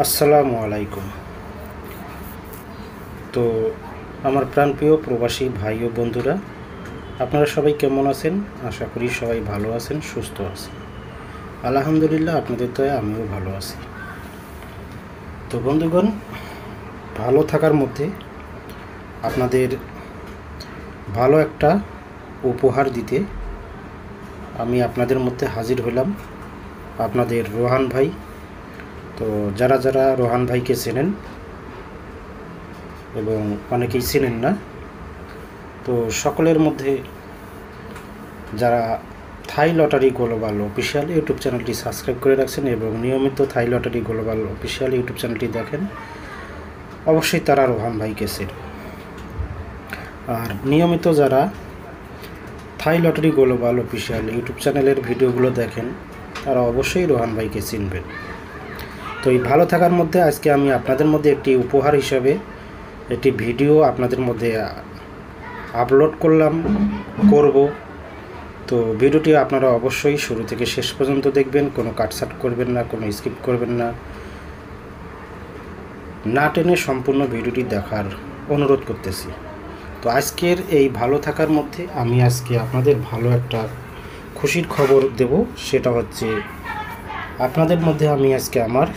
আসসালামু আলাইকুম। তো আমার প্রাণপ্রিয় প্রবাসী ভাই ও বন্ধুরা, আপনারা সবাই কেমন আছেন? আশা করি সবাই ভালো আছেন, সুস্থ আছেন। আলহামদুলিল্লাহ, আপনাদের দয়ায় আমিও ভালো আছি। তো বন্ধুগণ, ভালো থাকার মধ্যে আপনাদের ভালো একটা উপহার দিতে আমি আপনাদের মধ্যে হাজির হলাম, আপনাদের রোহান ভাই। তো যারা যারা রোহান ভাইকে চেনেন এবং অনেকেই চেনেন না, তো সকলের মধ্যে যারা থাই লটারি গ্লোবাল অফিসিয়াল ইউটিউব চ্যানেলটি সাবস্ক্রাইব করে রাখছেন এবং নিয়মিত থাই লটারি গ্লোবাল অফিসিয়াল ইউটিউব চ্যানেলটি দেখেন, অবশ্যই তারা রোহান ভাইকে চেনেন। আর নিয়মিত যারা থাই লটারি গ্লোবাল অফিসিয়াল ইউটিউব চ্যানেলের ভিডিওগুলো দেখেন, তারা অবশ্যই রোহান ভাইকে চিনবেন। তো এই ভালো থাকার মধ্যে আজকে আমি আপনাদের মধ্যে একটি উপহার হিসাবে একটি ভিডিও আপনাদের মধ্যে আপলোড করব। তো ভিডিওটি আপনারা অবশ্যই শুরু থেকে শেষ পর্যন্ত দেখবেন, কোনো কাটছাট করবেন না, কোনো স্কিপ করবেন না, না টেনে সম্পূর্ণ ভিডিওটি দেখার অনুরোধ করতেছি। তো আজকের এই ভালো থাকার মধ্যে আমি আজকে আপনাদের ভালো একটা খুশির খবর দেব। সেটা হচ্ছে আপনাদের মধ্যে আমি আজকে আমার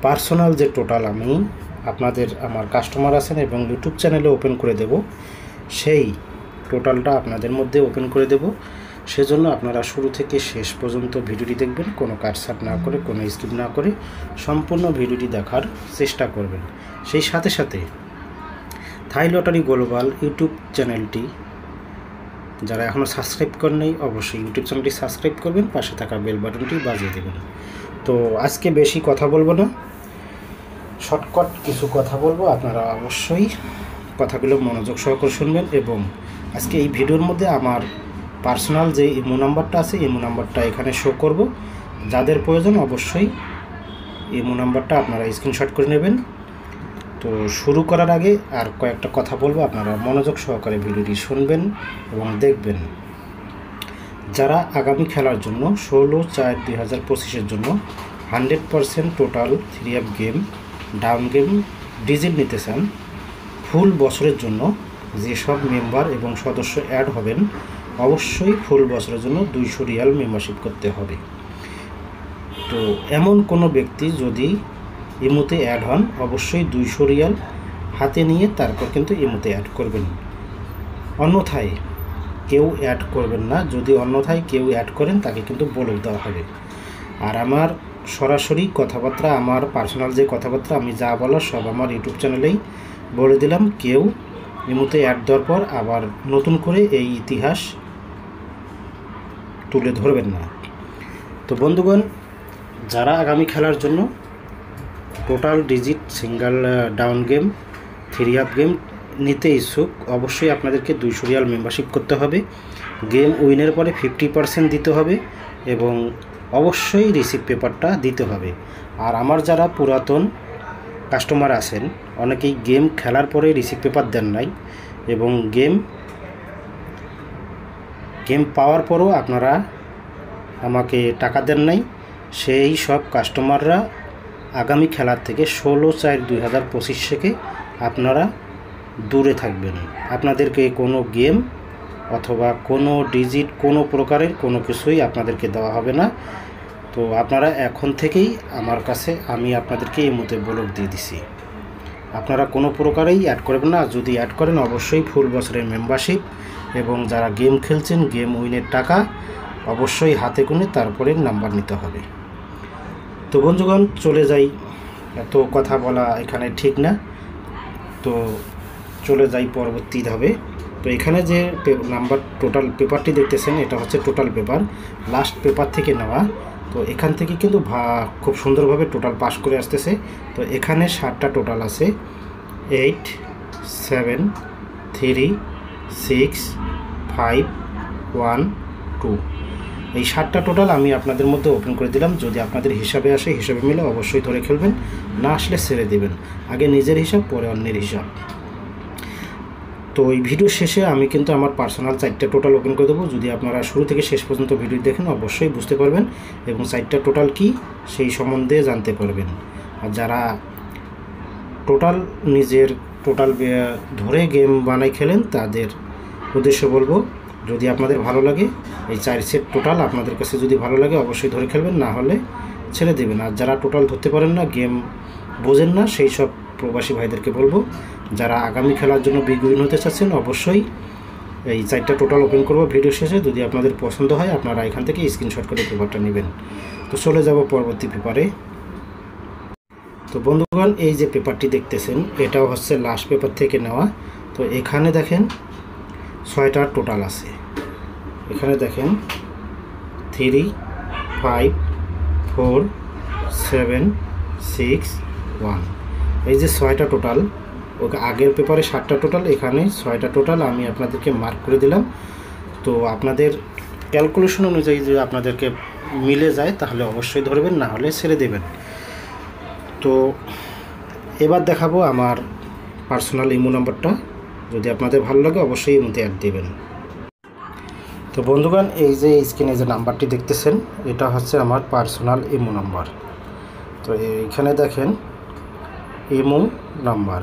পার্সোনাল যে টোটাল আমি আমার কাস্টমার আছেন এবং ইউটিউব চ্যানেলে ওপেন করে দেব, সেই টোটালটা আপনাদের মধ্যে ওপেন করে দেব। সেজন্য আপনারা শুরু থেকে শেষ পর্যন্ত ভিডিওটি দেখবেন, কোনো কাটছাট না করে, কোনো স্কিপ না করে সম্পূর্ণ ভিডিওটি দেখার চেষ্টা করবেন। সেই সাথে সাথে থাই লটারি গ্লোবাল ইউটিউব চ্যানেলটি যারা এখনও সাবস্ক্রাইব করেননি, অবশ্যই ইউটিউব চ্যানেলটি সাবস্ক্রাইব করবেন, পাশে থাকা বেল বাটনটি বাজিয়ে দেবেন। তো আজকে বেশি কথা বলবো না, শর্টকাট কিছু কথা বলবো, আপনারা অবশ্যই কথাগুলো মনোযোগ সহকারে শুনবেন। এবং আজকে এই ভিডিওর মধ্যে আমার পার্সোনাল যে ইমো নাম্বারটা আছে, ইমো নাম্বারটা এখানে শো করব। যাদের প্রয়োজন অবশ্যই ইমো নাম্বারটা আপনারা স্ক্রিনশট করে নেবেন। তো শুরু করার আগে আর কয়েকটা কথা বলবো, আপনারা মনোযোগ সহকারে ভিডিওটি শুনবেন এবং দেখবেন। যারা আগামী খেলার জন্য 16/4/2025 জন্য 100% total 3 game, down game, digit নিতে চান, ফুল বছরের জন্য যেসব মেম্বার এবং সদস্য অ্যাড হবেন, অবশ্যই ফুল বছরের জন্য 200 রিয়াল মেম্বারশিপ করতে হবে। তো এমন কোনো ব্যক্তি যদি ইমোতে অ্যাড হন, অবশ্যই 200 রিয়াল হাতে নিয়ে তারপর কিন্তু ইমোতে অ্যাড করবেন, অন্যথায় কেউ অ্যাড করবেন না। যদি অন্যথায় কেউ অ্যাড করেন, তাকে কিন্তু ব্লক দেওয়া হবে। আর আমার সরাসরি কথাবার্তা, আমার পার্সোনাল যে কথাবার্তা আমি যা বলার সব আমার ইউটিউব চ্যানেলেই বলে দিলাম। কেউ ইমোতে অ্যাড দেওয়ার পর আবার নতুন করে এই ইতিহাস তুলে ধরবেন না। তো বন্ধুগণ, যারা আগামী খেলার জন্য total digit, single, down game, 3 game নিতে ইচ্ছুক, অবশ্যই আপনাদেরকে 200 রিয়াল মেম্বারশিপ করতে হবে। গেম উইনের পরে 50% দিতে হবে এবং অবশ্যই রিসিভ পেপারটা দিতে হবে। আর আমার যারা পুরাতন কাস্টমার আছেন, অনেকেই গেম খেলার পরে রিসিভ পেপার দেন নাই এবং গেম পাওয়ার পরও আপনারা আমাকে টাকা দেন নাই, সেই সব কাস্টমাররা আগামী খেলার থেকে 16/4/2025 থেকে আপনারা দূরে থাকবেন। আপনাদেরকে কোনো গেম অথবা কোনো ডিজিট, কোনো প্রকারের কোনো কিছুই আপনাদেরকে দেওয়া হবে না। তো আপনারা এখন থেকেই আমার কাছে, আমি আপনাদেরকে এই মতে ব্লক দিয়ে দিছি, আপনারা কোনো প্রকারেই অ্যাড করবেন না। যদি অ্যাড করেন, অবশ্যই ফুল বছরের মেম্বারশিপ এবং যারা গেম খেলছেন, গেম উইনের টাকা অবশ্যই হাতে গুনে তারপরে নাম্বার নিতে হবে। তো বন্ধুগণ, চলে যাই, এত কথা বলা এখানে ঠিক না, তো চলে যাই পরবর্তী ধাপে। তো এখানে যে নাম্বার টোটাল পেপারটি দেখতেছেন, এটা হচ্ছে টোটাল পেপার, লাস্ট পেপার থেকে নেওয়া। তো এখান থেকে কিন্তু খুব সুন্দরভাবে টোটাল পাস করে আসতেছে। তো এখানে 7টা টোটাল আছে, 8, 7, 3, 6, 5, 1, 2। এই 7টা টোটাল আমি আপনাদের মধ্যে ওপেন করে দিলাম। যদি আপনাদের হিসাবে আসে, হিসাবে মিলে অবশ্যই ধরে খেলবেন, না আসলে ছেড়ে দেবেন। আগে নিজের হিসাব, পরে অন্যের হিসাব। তো এই ভিডিও শেষে আমি কিন্তু আমার পার্সোনাল সাইটটা টোটাল ওপেন করে দেবো। যদি আপনারা শুরু থেকে শেষ পর্যন্ত ভিডিও দেখেন অবশ্যই বুঝতে পারবেন এবং সাইটটা টোটাল কি সেই সম্বন্ধে জানতে পারবেন। আর যারা টোটাল নিজের টোটাল ধরে গেম বানাই খেলেন তাদের উদ্দেশ্য বলবো, যদি আপনাদের ভালো লাগে এই 4 সেট টোটাল আপনাদের কাছে যদি ভালো লাগে অবশ্যই ধরে খেলবেন, না হলে ছেড়ে দেবেন। আর যারা টোটাল ধরতে পারেন না, গেম বোঝেন না, সেই সব প্রবাসী ভাইদেরকে বলবো যারা আগামী খেলার জন্য বিগিন হতে চাচ্ছেন অবশ্যই এই 4টা টোটাল ওপেন করবো ভিডিও শেষে। যদি আপনাদের পছন্দ হয় আপনারা এখান থেকে স্ক্রিনশট করে পেপারটা নেবেন। তো চলে যাব পরবর্তী পেপারে। তো বন্ধুগণ, এই যে পেপারটি দেখতেছেন এটাও হচ্ছে লাস্ট পেপার থেকে নেওয়া। তো এখানে দেখেন 6টা টোটাল আছে। এখানে দেখেন 3, 5, 4, 7, 6, 1, এই যে 6টা টোটাল। ওকে আগের পেপারে 7টা টোটাল, এখানে 6টা টোটাল আমি আপনাদেরকে মার্ক করে দিলাম। তো আপনাদের ক্যালকুলেশন অনুযায়ী যদি আপনাদেরকে মিলে যায় তাহলে অবশ্যই ধরবেন, না হলে ছেড়ে দেবেন। তো এবার দেখাবো আমার পার্সোনাল ইমো নাম্বারটা। যদি আপনাদের ভালো লাগে অবশ্যই এর মধ্যে অ্যাড দেবেন। তো বন্ধুগণ, এই যে স্ক্রিনে যে নাম্বারটি দেখতেছেন এটা হচ্ছে আমার পার্সোনাল ইমো নাম্বার। তো এইখানে দেখেন ইমো নাম্বার,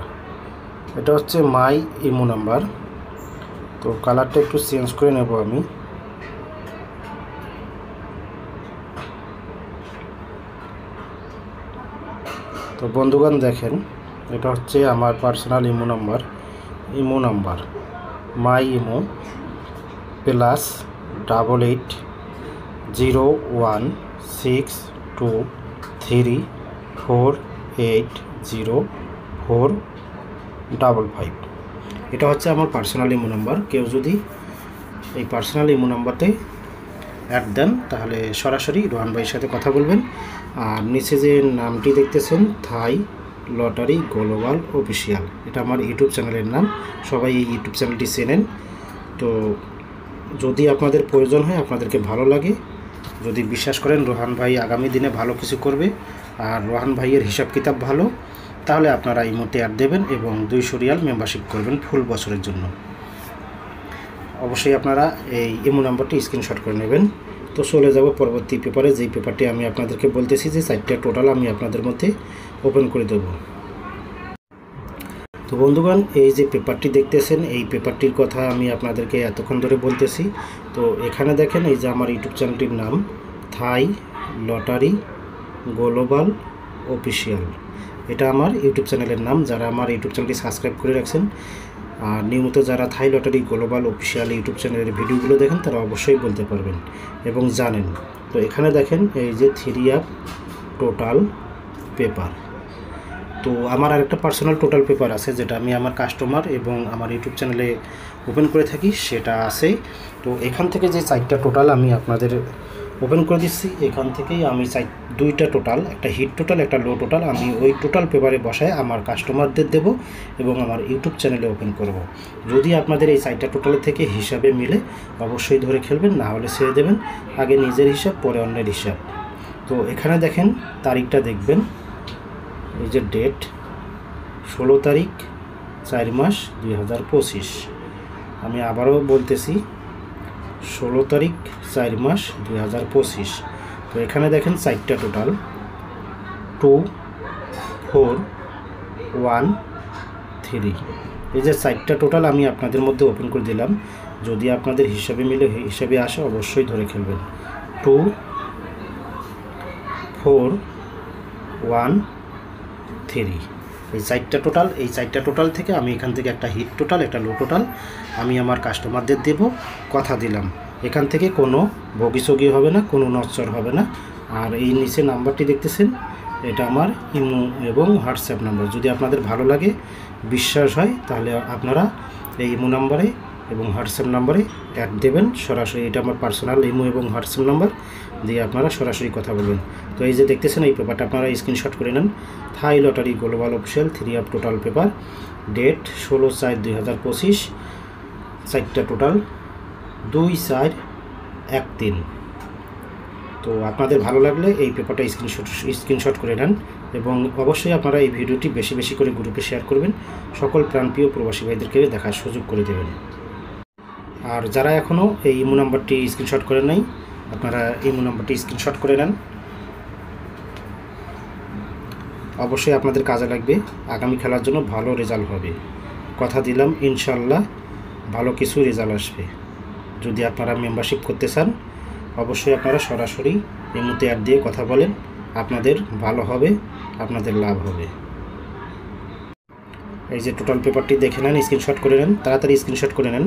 এটা হচ্ছে মাই ইমো নাম্বার। তো কালারটা একটু চেঞ্জ করে নেব আমি। তো বন্ধুগণ দেখেন এটা হচ্ছে আমার personal imo number. Imo number my imo +88 01623480455। এটা হচ্ছে আমার পার্সোনাল ইমো নাম্বার। কেউ যদি এই পার্সোনাল ইমো নাম্বারতে অ্যাড দেন তাহলে সরাসরি রোহান ভাইয়ের সাথে কথা বলবেন। আর নিচে যে নামটি দেখতেছেন থাই লটারি গ্লোবাল অফিসিয়াল, এটা আমার ইউটিউব চ্যানেলের নাম। সবাই এই ইউটিউব চ্যানেলটি চেনেন। তো যদি আপনাদের প্রয়োজন হয়, আপনাদেরকে ভালো লাগে, যদি বিশ্বাস করেন রোহান ভাই আগামী দিনে ভালো কিছু করবে আর রোহান ভাইয়ের হিসাব কিতাব ভালো, তাহলে আপনারা এই মুহূর্তে অ্যাড দেবেন এবং 200 রিয়াল মেম্বারশিপ করবেন ফুল বছরের জন্য। অবশ্যই আপনারা এই ইমো নাম্বারটি স্ক্রিনশট করে নেবেন। তো চলে যাব পরবর্তী পেপারে, যেই পেপারটি আমি আপনাদেরকে বলতেছি যে 4টা টোটাল আমি আপনাদের মধ্যে ওপেন করে দেব। তো বন্ধুগণ, এই যে পেপারটি দেখতেছেন এই পেপারটির কথা আমি আপনাদেরকে এতক্ষণ ধরে বলতেছি। তো এখানে দেখেন এই যে আমার ইউটিউব চ্যানেলটির নাম থাই লটারি গ্লোবাল অফিসিয়াল, এটা আমার ইউটিউব চ্যানেলের নাম। যারা আমার ইউটিউব চ্যানেলটি সাবস্ক্রাইব করে রাখছেন আর নিয়মিত যারা থাই লটারি গ্লোবাল অফিসিয়াল ইউটিউব চ্যানেলের ভিডিওগুলো দেখেন তারা অবশ্যই বলতে পারবেন এবং জানেন। তো এখানে দেখেন এই যে 3 টোটাল পেপার। তো আমার আরেকটা পার্সোনাল টোটাল পেপার আছে যেটা আমি আমার কাস্টমার এবং আমার ইউটিউব চ্যানেলে ওপেন করে থাকি, সেটা আছে। তো এখান থেকে যে 4টা টোটাল আমি আপনাদের ওপেন করে দিচ্ছি, এখান থেকেই আমি 2টা টোটাল, একটা হিট টোটাল একটা লো টোটাল, আমি ওই টোটাল পেপারে বসায় আমার কাস্টমারদের দেব এবং আমার ইউটিউব চ্যানেলে ওপেন করব। যদি আপনাদের এই 4টা টোটালের থেকে হিসাবে মিলে অবশ্যই ধরে খেলবেন, না হলে ছেড়ে দেবেন। আগে নিজের হিসাব পরে অন্যের হিসাব। তো এখানে দেখেন তারিখটা দেখবেন, এই যে ডেট 16 তারিখ 4 মাস 2025। আমি আবারও বলতেছি 16 তারিখ 4 মাস 2025। তো এখানে দেখেন 4টা টোটাল 2, 4, 1, 3। এই যে 4টা টোটাল আমি আপনাদের মধ্যে ওপেন করে দিলাম। যদি আপনাদের হিসাবে মিলে হিসাবে আসে অবশ্যই ধরে খেলবেন। 2, 4, 1, 3 এই 4টা টোটাল। এই 4টা টোটাল থেকে আমি এখান থেকে একটা হিট টোটাল একটা লো টোটাল আমি আমার কাস্টমারদের দেব, কথা দিলাম। এখান থেকে কোনো বগিসগি হবে না, কোনো নচ্চর হবে না। আর এই নিচে নাম্বারটি দেখতেছেন এটা আমার ইমো এবং হোয়াটসঅ্যাপ নাম্বার। যদি আপনাদের ভালো লাগে, বিশ্বাস হয়, তাহলে আপনারা এই ইমো নাম্বারে এবং হোয়াটসঅ্যাপ নাম্বারে অ্যাড দেবেন সরাসরি। এটা আমার পার্সোনাল ইমো এবং হোয়াটসঅ্যাপ নাম্বার দিয়ে আপনারা সরাসরি কথা বলবেন। তো এই যে দেখতেছেন এই পেপারটা আপনারা স্ক্রিনশট করে নেন। Thai lottery global official 3 total paper, date 16/4/2025, 4টা টোটাল 2/4/13। তো তো আপনাদের ভালো লাগলে এই পেপারটা স্ক্রিনশট করে নেন এবং অবশ্যই আপনারা এই ভিডিওটি বেশি বেশি করে গ্রুপে শেয়ার করবেন, সকল প্রাণপ্রিয় প্রবাসী ভাইদেরকে দেখার সুযোগ করে দেবেন। আর যারা এখনও এই ইমো নাম্বারটি স্ক্রিনশট করে নাই, আপনারা ইমো নাম্বারটি স্ক্রিনশট করে নেন, অবশ্যই আপনাদের কাজে লাগবে। আগামী খেলার জন্য ভালো রেজাল্ট হবে, কথা দিলাম ইনশাল্লাহ ভালো কিছু রেজাল্ট আসবে। যদি আপনারা মেম্বারশিপ করতে চান অবশ্যই আপনারা সরাসরি ইমোতে অ্যাড দিয়ে কথা বলেন, আপনাদের ভালো হবে, আপনাদের লাভ হবে। এই যে টোটাল পেপারটি দেখে নেন, স্ক্রিনশট করে নেন, তাড়াতাড়ি স্ক্রিনশট করে নেন।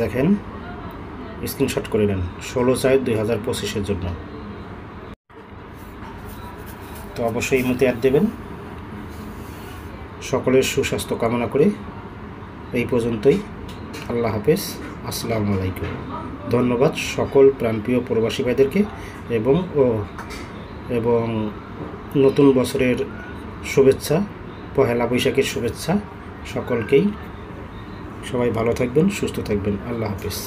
দেখেন স্ক্রিনশট করে নেন 16/4/2025 জন্য। তো অবশ্যই ইমোতে অ্যাড দেবেন। সকলের সুস্বাস্থ্য কামনা করে এই পর্যন্তই। আল্লাহ হাফেজ, আসসালামু আলাইকুম। ধন্যবাদ সকল প্রাণপ্রিয় প্রবাসী ভাইদেরকে এবং নতুন বছরের শুভেচ্ছা, পহেলা বৈশাখের শুভেচ্ছা সকলকেই। সবাই ভালো থাকবেন, সুস্থ থাকবেন। আল্লাহ হাফেজ।